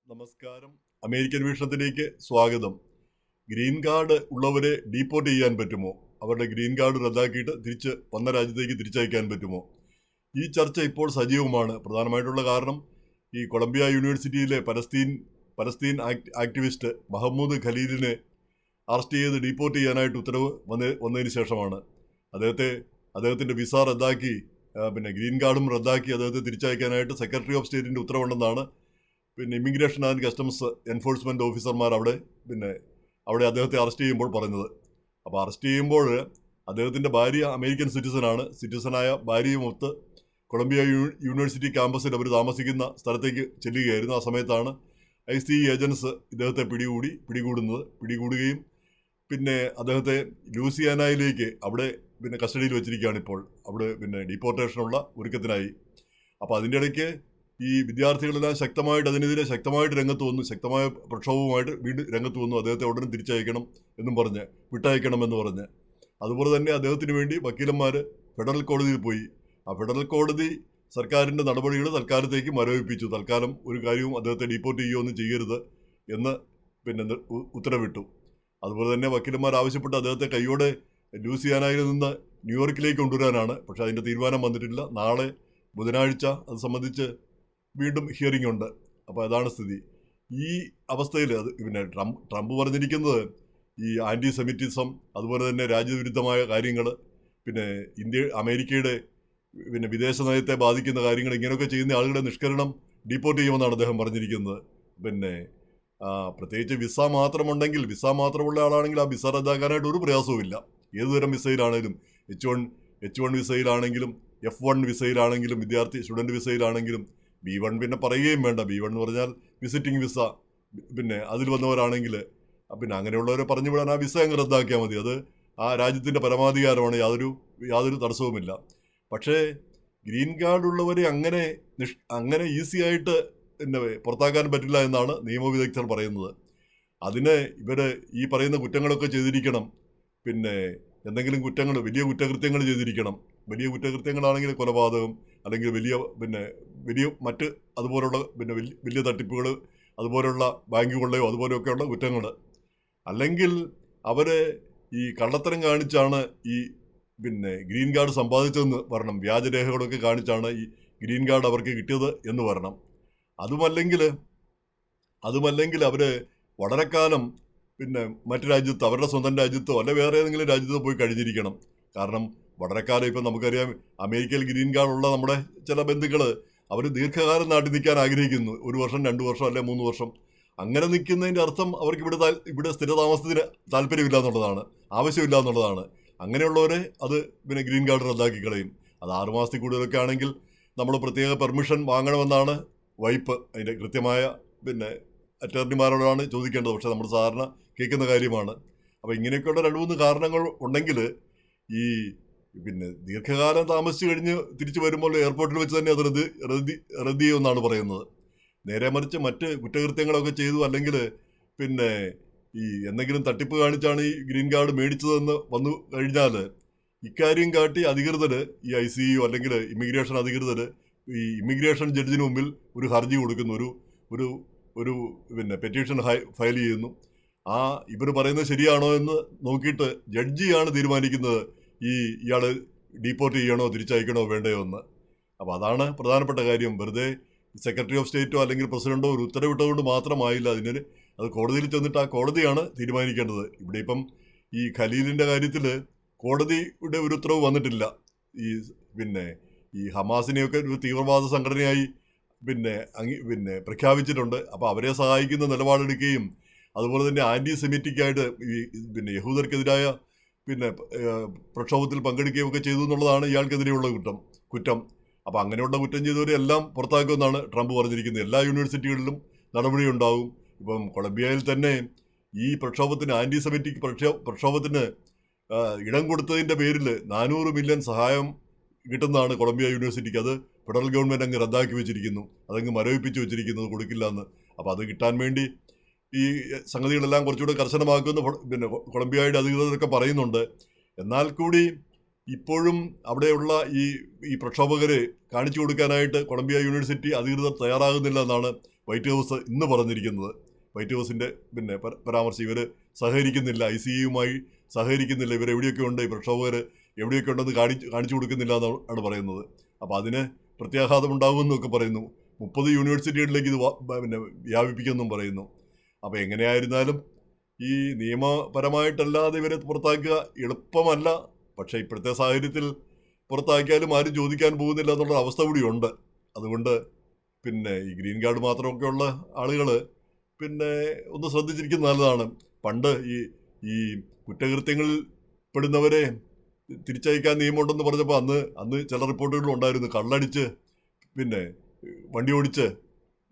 നമസ്കാരം. അമേരിക്കൻ വീക്ഷണത്തിലേക്ക് സ്വാഗതം. Green card ഉള്ളവരെ ഡീപ്പോർട്ട് ചെയ്യാൻ പറ്റുമോ? അവരുടെ ഗ്രീൻ കാർഡ് റദ്ദാക്കിയിട്ട് തിരിച്ച് വന്ന രാജ്യത്തേക്ക് തിരിച്ചയക്കാൻ പറ്റുമോ? ഈ ചർച്ച ഇപ്പോൾ സജീവമാണ്. പ്രധാനമായിട്ടുള്ള കാരണം ഈ കൊളംബിയ യൂണിവേഴ്സിറ്റിയിലെ പലസ്തീൻ ആക്ടിവിസ്റ്റ് മഹമ്മൂദ് ഖലീലിനെ അറസ്റ്റ് ചെയ്ത് ഡീപ്പോർട്ട് ചെയ്യാനായിട്ട് ഉത്തരവ് വന്നതിന് ശേഷമാണ്. അദ്ദേഹത്തിൻ്റെ വിസ റദ്ദാക്കി, ഗ്രീൻ കാർഡും റദ്ദാക്കി അദ്ദേഹത്തെ തിരിച്ചയക്കാനായിട്ട് സെക്രട്ടറി ഓഫ് സ്റ്റേറ്റിൻ്റെ ഉത്തരവുണ്ടെന്നാണ് ഇമിഗ്രേഷൻ ആൻഡ് കസ്റ്റംസ് എൻഫോഴ്സ്മെൻറ്റ് ഓഫീസർമാർ അവിടെ അദ്ദേഹത്തെ അറസ്റ്റ് ചെയ്യുമ്പോൾ പറഞ്ഞത്. അപ്പോൾ അറസ്റ്റ് ചെയ്യുമ്പോൾ അദ്ദേഹത്തിൻ്റെ ഭാര്യ അമേരിക്കൻ സിറ്റിസനായ ഭാര്യയുമൊത്ത് കൊളംബിയ യൂണിവേഴ്സിറ്റി ക്യാമ്പസിൽ അവർ താമസിക്കുന്ന സ്ഥലത്തേക്ക് ചെല്ലുകയായിരുന്നു. ആ സമയത്താണ് ICE ഏജൻസ് ഇദ്ദേഹത്തെ പിടികൂടുകയും അദ്ദേഹത്തെ ലൂസിയാനയിലേക്ക് അവിടെ കസ്റ്റഡിയിൽ വെച്ചിരിക്കുകയാണ് ഇപ്പോൾ. അവിടെ ഡീപ്പോർട്ടേഷനുള്ള ഒരുക്കത്തിനായി. അപ്പോൾ അതിൻ്റെ ഇടയ്ക്ക് ഈ വിദ്യാർത്ഥികളെല്ലാം അതിനെതിരെ ശക്തമായിട്ട് രംഗത്ത് വന്നു. ശക്തമായ പ്രക്ഷോഭവുമായിട്ട് വീണ്ടും രംഗത്ത് വന്നു. അദ്ദേഹത്തെ ഉടനെ തിരിച്ചയക്കണം എന്നും പറഞ്ഞ്, വിട്ടയക്കണം എന്ന് പറഞ്ഞ്. അതുപോലെ തന്നെ അദ്ദേഹത്തിന് വേണ്ടി വക്കീലന്മാർ ഫെഡറൽ കോടതിയിൽ പോയി. ആ ഫെഡറൽ കോടതി സർക്കാരിൻ്റെ നടപടികൾ തൽക്കാലത്തേക്ക് മരവിപ്പിച്ചു. തൽക്കാലം ഒരു കാര്യവും അദ്ദേഹത്തെ ഡീപ്പോർട്ട് ചെയ്യുകയൊന്നും ചെയ്യരുത് എന്ന് ഉത്തരവിട്ടു. അതുപോലെ തന്നെ വക്കീലന്മാർ ആവശ്യപ്പെട്ട് അദ്ദേഹത്തെ കൈയോടെ ലൂസിയാനയിൽ നിന്ന് ന്യൂയോർക്കിലേക്ക് കൊണ്ടുവരാനാണ്. പക്ഷേ അതിൻ്റെ തീരുമാനം വന്നിട്ടില്ല. നാളെ ബുധനാഴ്ച അത് സംബന്ധിച്ച് വീണ്ടും ഹിയറിംഗ് ഉണ്ട്. അപ്പോൾ അതാണ് സ്ഥിതി. ഈ അവസ്ഥയിൽ ട്രംപ് പറഞ്ഞിരിക്കുന്നത് ഈ ആൻറ്റി സെമിറ്റിസം, അതുപോലെ തന്നെ രാജ്യവിരുദ്ധമായ കാര്യങ്ങൾ, അമേരിക്കയുടെ വിദേശ നയത്തെ ബാധിക്കുന്ന കാര്യങ്ങൾ, ഇങ്ങനെയൊക്കെ ചെയ്യുന്ന ആളുകളെ നിഷ്കരണം ഡീപ്പോർട്ട് ചെയ്യുമെന്നാണ് അദ്ദേഹം പറഞ്ഞിരിക്കുന്നത്. പ്രത്യേകിച്ച് വിസ മാത്രമുള്ള ആളാണെങ്കിൽ ആ വിസ റദ്ദാക്കാനായിട്ട് ഒരു പ്രയാസവുമില്ല. ഏതുതരം വിസയിലാണെങ്കിലും, H1 വിസയിലാണെങ്കിലും, F1 വിസയിലാണെങ്കിലും, സ്റ്റുഡൻറ്റ് വിസയിലാണെങ്കിലും, B1 പറയുകയും വേണ്ട. B1 എന്ന് പറഞ്ഞാൽ വിസിറ്റിംഗ് വിസ. അതിൽ വന്നവരാണെങ്കിൽ അങ്ങനെയുള്ളവരെ പറഞ്ഞു വിടാൻ ആ വിസ അങ്ങ് റദ്ദാക്കിയാൽ മതി. അത് ആ രാജ്യത്തിൻ്റെ പരമാധികാരമാണ്. യാതൊരു തടസ്സവുമില്ല. പക്ഷേ ഗ്രീൻ കാർഡ് ഉള്ളവരെ അങ്ങനെ ഈസി ആയിട്ട് പുറത്താക്കാൻ പറ്റില്ല എന്നാണ് നിയമവിദഗ്ധർ പറയുന്നത്. അതിന് ഇവർ ഈ പറയുന്ന കുറ്റങ്ങളൊക്കെ ചെയ്തിരിക്കണം. എന്തെങ്കിലും വലിയ കുറ്റകൃത്യങ്ങൾ ചെയ്തിരിക്കണം. വലിയ കുറ്റകൃത്യങ്ങളാണെങ്കിൽ കൊലപാതകം, അല്ലെങ്കിൽ വലിയ മറ്റ് അതുപോലുള്ള വലിയ തട്ടിപ്പുകൾ, അതുപോലുള്ള ബാങ്ക് കൊള്ളയോ അതുപോലെയൊക്കെയുള്ള കുറ്റങ്ങൾ. അല്ലെങ്കിൽ അവർ ഈ കള്ളത്തരം കാണിച്ചാണ് ഈ ഗ്രീൻ കാർഡ് സമ്പാദിച്ചതെന്ന് പറയണം. വ്യാജരേഖകളൊക്കെ കാണിച്ചാണ് ഈ ഗ്രീൻ കാർഡ് അവർക്ക് കിട്ടിയത് എന്ന് പറയണം. അതുമല്ലെങ്കിൽ അവർ വളരെ കാലം മറ്റു രാജ്യത്ത്, അവരുടെ സ്വന്തം രാജ്യത്തോ അല്ലെ വേറെ ഏതെങ്കിലും രാജ്യത്തോ പോയി കഴിഞ്ഞിരിക്കണം. കാരണം വളരെ കാലം ഇപ്പം നമുക്കറിയാം, അമേരിക്കയിൽ ഗ്രീൻ കാർഡ് ഉള്ള നമ്മുടെ ചില ബന്ധുക്കൾ അവർ ദീർഘകാലം നാട്ടിൽ നിൽക്കാൻ ആഗ്രഹിക്കുന്നു. 1 വർഷം, 2 വർഷം, അല്ലെ 3 വർഷം. അങ്ങനെ നിൽക്കുന്നതിൻ്റെ അർത്ഥം അവർക്ക് ഇവിടെ സ്ഥിരതാമസത്തിന് താല്പര്യമില്ല എന്നുള്ളതാണ്, ആവശ്യമില്ല എന്നുള്ളതാണ്. അങ്ങനെയുള്ളവരെ അത് ഗ്രീൻ കാർഡ് റദ്ദാക്കി കളയും. അത് 6 മാസത്തിൽ കൂടുതലൊക്കെ ആണെങ്കിൽ നമ്മൾ പ്രത്യേക പെർമിഷൻ വാങ്ങണമെന്നാണ് വൈപ്പ്. അതിൻ്റെ കൃത്യമായ അറ്റോർണിമാരോടാണ് ചോദിക്കേണ്ടത്. പക്ഷേ നമ്മൾ സാധാരണ കേൾക്കുന്ന കാര്യമാണ്. അപ്പോൾ ഇങ്ങനെയൊക്കെയുള്ള 2-3 കാരണങ്ങൾ ഉണ്ടെങ്കിൽ ഈ ദീർഘകാലം താമസിച്ച് കഴിഞ്ഞ് തിരിച്ചു വരുമ്പോൾ എയർപോർട്ടിൽ വെച്ച് തന്നെ അത് റദ്ദ് ചെയ്യുമെന്നാണ് പറയുന്നത്. നേരെ മറിച്ച് മറ്റ് കുറ്റകൃത്യങ്ങളൊക്കെ ചെയ്തു, അല്ലെങ്കിൽ ഈ എന്തെങ്കിലും തട്ടിപ്പ് കാണിച്ചാണ് ഈ ഗ്രീൻ കാർഡ് മേടിച്ചതെന്ന് വന്നു കഴിഞ്ഞാൽ ഇക്കാര്യം കാട്ടി അധികൃതർ, ഈ ICE അല്ലെങ്കിൽ ഇമിഗ്രേഷൻ അധികൃതർ ഈ ഇമിഗ്രേഷൻ ജഡ്ജിന് മുമ്പിൽ ഒരു ഹർജി കൊടുക്കുന്നു. ഒരു പെറ്റീഷൻ ഫയൽ ചെയ്യുന്നു. ഇവർ പറയുന്നത് ശരിയാണോ എന്ന് നോക്കിയിട്ട് ജഡ്ജിയാണ് തീരുമാനിക്കുന്നത് ഇയാളെ ഡീപ്പോർട്ട് ചെയ്യണോ തിരിച്ചയക്കണോ വേണ്ടയോ എന്ന്. അപ്പോൾ അതാണ് പ്രധാനപ്പെട്ട കാര്യം. വെറുതെ സെക്രട്ടറി ഓഫ് സ്റ്റേറ്റോ അല്ലെങ്കിൽ പ്രസിഡന്റോ ഒരു ഉത്തരവിട്ടതുകൊണ്ട് മാത്രമായില്ല. അത് കോടതിയിൽ ചെന്നിട്ട് ആ കോടതിയാണ് തീരുമാനിക്കേണ്ടത്. ഇവിടെ ഇപ്പം ഈ ഖലീലിൻ്റെ കാര്യത്തിൽ കോടതിയുടെ ഒരു ഉത്തരവ് വന്നിട്ടില്ല. ഈ ഹമാസിനെയൊക്കെ ഒരു തീവ്രവാദ സംഘടനയായി പ്രഖ്യാപിച്ചിട്ടുണ്ട്. അപ്പോൾ അവരെ സഹായിക്കുന്ന നിലപാടെടുക്കുകയും അതുപോലെ തന്നെ ആൻറ്റി സെമിറ്റിക്കായിട്ട് യഹൂദർക്കെതിരായ പ്രക്ഷോഭത്തിൽ പങ്കെടുക്കുകയൊക്കെ ചെയ്തു എന്നുള്ളതാണ് ഇയാൾക്കെതിരെയുള്ള കുറ്റം. അപ്പോൾ അങ്ങനെയുള്ള കുറ്റം ചെയ്തവരെല്ലാം പുറത്താക്കുമെന്നാണ് ട്രംപ് പറഞ്ഞിരിക്കുന്നത്. എല്ലാ യൂണിവേഴ്സിറ്റികളിലും നടപടി ഉണ്ടാവും. ഇപ്പം കൊളംബിയയിൽ തന്നെ ഈ പ്രക്ഷോഭത്തിന്, ആൻറ്റി സെമിറ്റിക് പ്രക്ഷോഭത്തിന് ഇടം കൊടുത്തതിൻ്റെ പേരിൽ 400 മില്യൺ സഹായം കിട്ടുന്നതാണ് കൊളംബിയ യൂണിവേഴ്സിറ്റിക്ക്. അത് ഫെഡറൽ ഗവൺമെൻറ് അങ്ങ് റദ്ദാക്കി വെച്ചിരിക്കുന്നു, അതങ്ങ് മരവിപ്പിച്ച് വെച്ചിരിക്കുന്നത്, കൊടുക്കില്ല എന്ന്. അപ്പോൾ അത് കിട്ടാൻ വേണ്ടി ഈ സംഗതികളെല്ലാം കുറച്ചുകൂടെ കർശനമാക്കുമെന്ന് കൊളംബിയയുടെ അധികൃതരൊക്കെ പറയുന്നുണ്ട്. എന്നാൽ കൂടി ഇപ്പോഴും അവിടെയുള്ള ഈ പ്രക്ഷോഭകരെ കാണിച്ചു കൊടുക്കാനായിട്ട് കൊളംബിയ യൂണിവേഴ്സിറ്റി അധികൃതർ തയ്യാറാകുന്നില്ല എന്നാണ് വൈറ്റ് ഹൗസ് ഇന്ന് പറഞ്ഞിരിക്കുന്നത്. വൈറ്റ് ഹൗസിൻ്റെ പരാമർശം, ഇവർ സഹകരിക്കുന്നില്ല, ICUമായി സഹകരിക്കുന്നില്ല, ഇവർ എവിടെയൊക്കെ ഉണ്ട്, ഈ പ്രക്ഷോഭകർ എവിടെയൊക്കെ ഉണ്ടെന്ന് കാണിച്ചു കൊടുക്കുന്നില്ല എന്നാണ് പറയുന്നത്. അപ്പോൾ അതിന് പ്രത്യാഘാതം ഉണ്ടാകുമെന്നൊക്കെ പറയുന്നു. 30 യൂണിവേഴ്സിറ്റികളിലേക്ക് ഇത് വ്യാപിപ്പിക്കുമെന്നും പറയുന്നു. അപ്പോൾ എങ്ങനെയായിരുന്നാലും ഈ നിയമപരമായിട്ടല്ലാതെ ഇവരെ പുറത്താക്കുക എളുപ്പമല്ല. പക്ഷേ ഇപ്പോഴത്തെ സാഹചര്യത്തിൽ പുറത്താക്കിയാലും ആരും ചോദിക്കാൻ പോകുന്നില്ല എന്നുള്ള അവസ്ഥ കൂടിയുണ്ട്. അതുകൊണ്ട് ഈ ഗ്രീൻ കാർഡ് മാത്രമൊക്കെയുള്ള ആളുകൾ ഒന്ന് ശ്രദ്ധിച്ചിരിക്കുന്നത് നല്ലതാണ്. പണ്ട് ഈ കുറ്റകൃത്യങ്ങളിൽ പെടുന്നവരെ തിരിച്ചയക്കാൻ നിയമമുണ്ടെന്ന് പറഞ്ഞപ്പോൾ അന്ന് ചില റിപ്പോർട്ടുകളും ഉണ്ടായിരുന്നു. കള്ളടിച്ച് വണ്ടി ഓടിച്ച്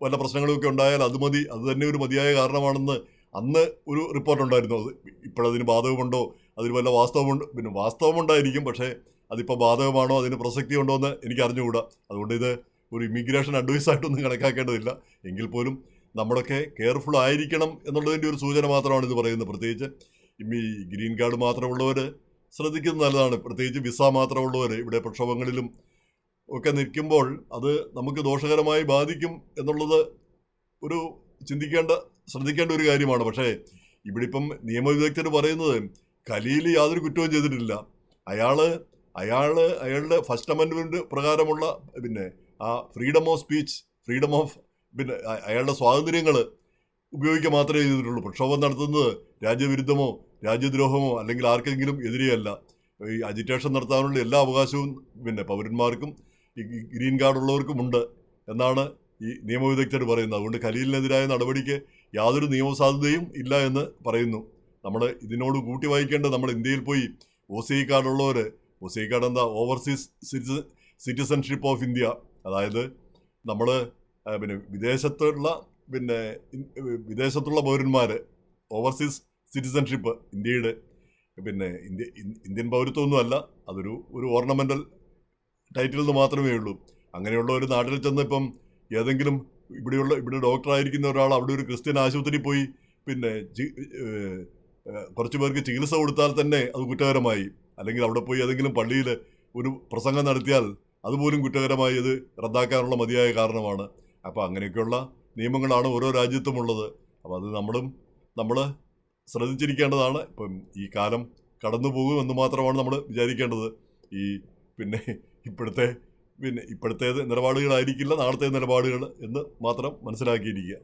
വല്ല പ്രശ്നങ്ങളൊക്കെ ഉണ്ടായാൽ അത് തന്നെ ഒരു മതിയായ കാരണമാണെന്ന് അന്ന് ഒരു റിപ്പോർട്ടുണ്ടായിരുന്നു. ഇപ്പോഴതിന് ബാധകമുണ്ടോ, അതിന് വല്ല വാസ്തവമുണ്ട്, വാസ്തവമുണ്ടായിരിക്കും, പക്ഷേ അതിപ്പോൾ ബാധകമാണോ, അതിന് പ്രസക്തി ഉണ്ടോ എന്ന് എനിക്ക് അറിഞ്ഞുകൂടാ. അതുകൊണ്ട് ഇത് ഒരു ഇമിഗ്രേഷൻ അഡ്വൈസായിട്ടൊന്നും കണക്കാക്കേണ്ടതില്ല. എങ്കിൽ പോലും നമ്മളൊക്കെ കെയർഫുൾ ആയിരിക്കണം എന്നുള്ളതിൻ്റെ ഒരു സൂചന മാത്രമാണ് ഇത് പറയുന്നത്. പ്രത്യേകിച്ച് ഈ ഗ്രീൻ കാർഡ് മാത്രമുള്ളവർ ശ്രദ്ധിക്കുന്നത് നല്ലതാണ്. പ്രത്യേകിച്ച് വിസ മാത്രമുള്ളവർ ഇവിടെ പ്രക്ഷോഭങ്ങളിലും ഒക്കെ നിൽക്കുമ്പോൾ അത് നമുക്ക് ദോഷകരമായി ബാധിക്കും എന്നുള്ളത് ഒരു ശ്രദ്ധിക്കേണ്ട ഒരു കാര്യമാണ്. പക്ഷേ ഇവിടെ ഇപ്പം നിയമവിദഗ്ധർ പറയുന്നത് ഖലീൽ യാതൊരു കുറ്റവും ചെയ്തിട്ടില്ല. അയാളുടെ ഫസ്റ്റ് അമെൻഡ്മെന്റ് പ്രകാരമുള്ള ആ ഫ്രീഡം ഓഫ് സ്പീച്ച്, അയാളുടെ സ്വാതന്ത്ര്യങ്ങൾ ഉപയോഗിക്കുക മാത്രമേ ചെയ്തിട്ടുള്ളൂ. പ്രക്ഷോഭം നടത്തുന്നത് രാജ്യവിരുദ്ധമോ രാജ്യദ്രോഹമോ അല്ലെങ്കിൽ ആർക്കെങ്കിലും എതിരെയല്ല. ഈ അജിറ്റേഷൻ നടത്താനുള്ള എല്ലാ അവകാശവും പൗരന്മാർക്കും ഈ ഗ്രീൻ കാർഡ് ഉള്ളവർക്കുമുണ്ട് എന്നാണ് ഈ നിയമവിദഗ്ധർ പറയുന്നത്. അതുകൊണ്ട് ഖലീലിനെതിരായ നടപടിക്ക് യാതൊരു നിയമസാധ്യതയും ഇല്ല എന്ന് പറയുന്നു. നമ്മൾ ഇതിനോട് കൂട്ടി വായിക്കേണ്ടത്, നമ്മൾ ഇന്ത്യയിൽ പോയി OCI കാർഡുള്ളവർ, OCI കാർഡ് എന്താ, ഓവർസീസ് സിറ്റിസൺഷിപ്പ് ഓഫ് ഇന്ത്യ, അതായത് നമ്മൾ വിദേശത്തുള്ള പൗരന്മാർ, ഓവർസീസ് സിറ്റിസൺഷിപ്പ് ഇന്ത്യയുടെ ഇന്ത്യൻ പൗരത്വമൊന്നുമല്ല, ഒരു ഓർണമെൻ്റൽ ടൈറ്റിൽ നിന്ന് മാത്രമേ ഉള്ളൂ. അങ്ങനെയുള്ള ഒരു നാട്ടിൽ ചെന്ന് ഇപ്പം ഏതെങ്കിലും ഇവിടെ ഡോക്ടറായിരിക്കുന്ന ഒരാൾ അവിടെ ഒരു ക്രിസ്ത്യൻ ആശുപത്രി പോയി കുറച്ച് പേർക്ക് ചികിത്സ കൊടുത്താൽ തന്നെ അത് കുറ്റകരമായി. അല്ലെങ്കിൽ അവിടെ പോയി ഏതെങ്കിലും പള്ളിയിൽ ഒരു പ്രസംഗം നടത്തിയാൽ അതുപോലും കുറ്റകരമായി അത് റദ്ദാക്കാനുള്ള മതിയായ കാരണമാണ്. അപ്പോൾ അങ്ങനെയൊക്കെയുള്ള നിയമങ്ങളാണ് ഓരോ രാജ്യത്തുമുള്ളത്. അപ്പോൾ അത് നമ്മൾ ശ്രദ്ധിച്ചിരിക്കേണ്ടതാണ്. ഇപ്പം ഈ കാലം കടന്നു പോകുമെന്ന് മാത്രമാണ് നമ്മൾ വിചാരിക്കേണ്ടത്. ഇപ്പോഴത്തേത് നിലപാടുകളായിരിക്കില്ല നാളത്തെ നിലപാടുകൾ എന്ന് മാത്രം മനസ്സിലാക്കിയിരിക്കുക.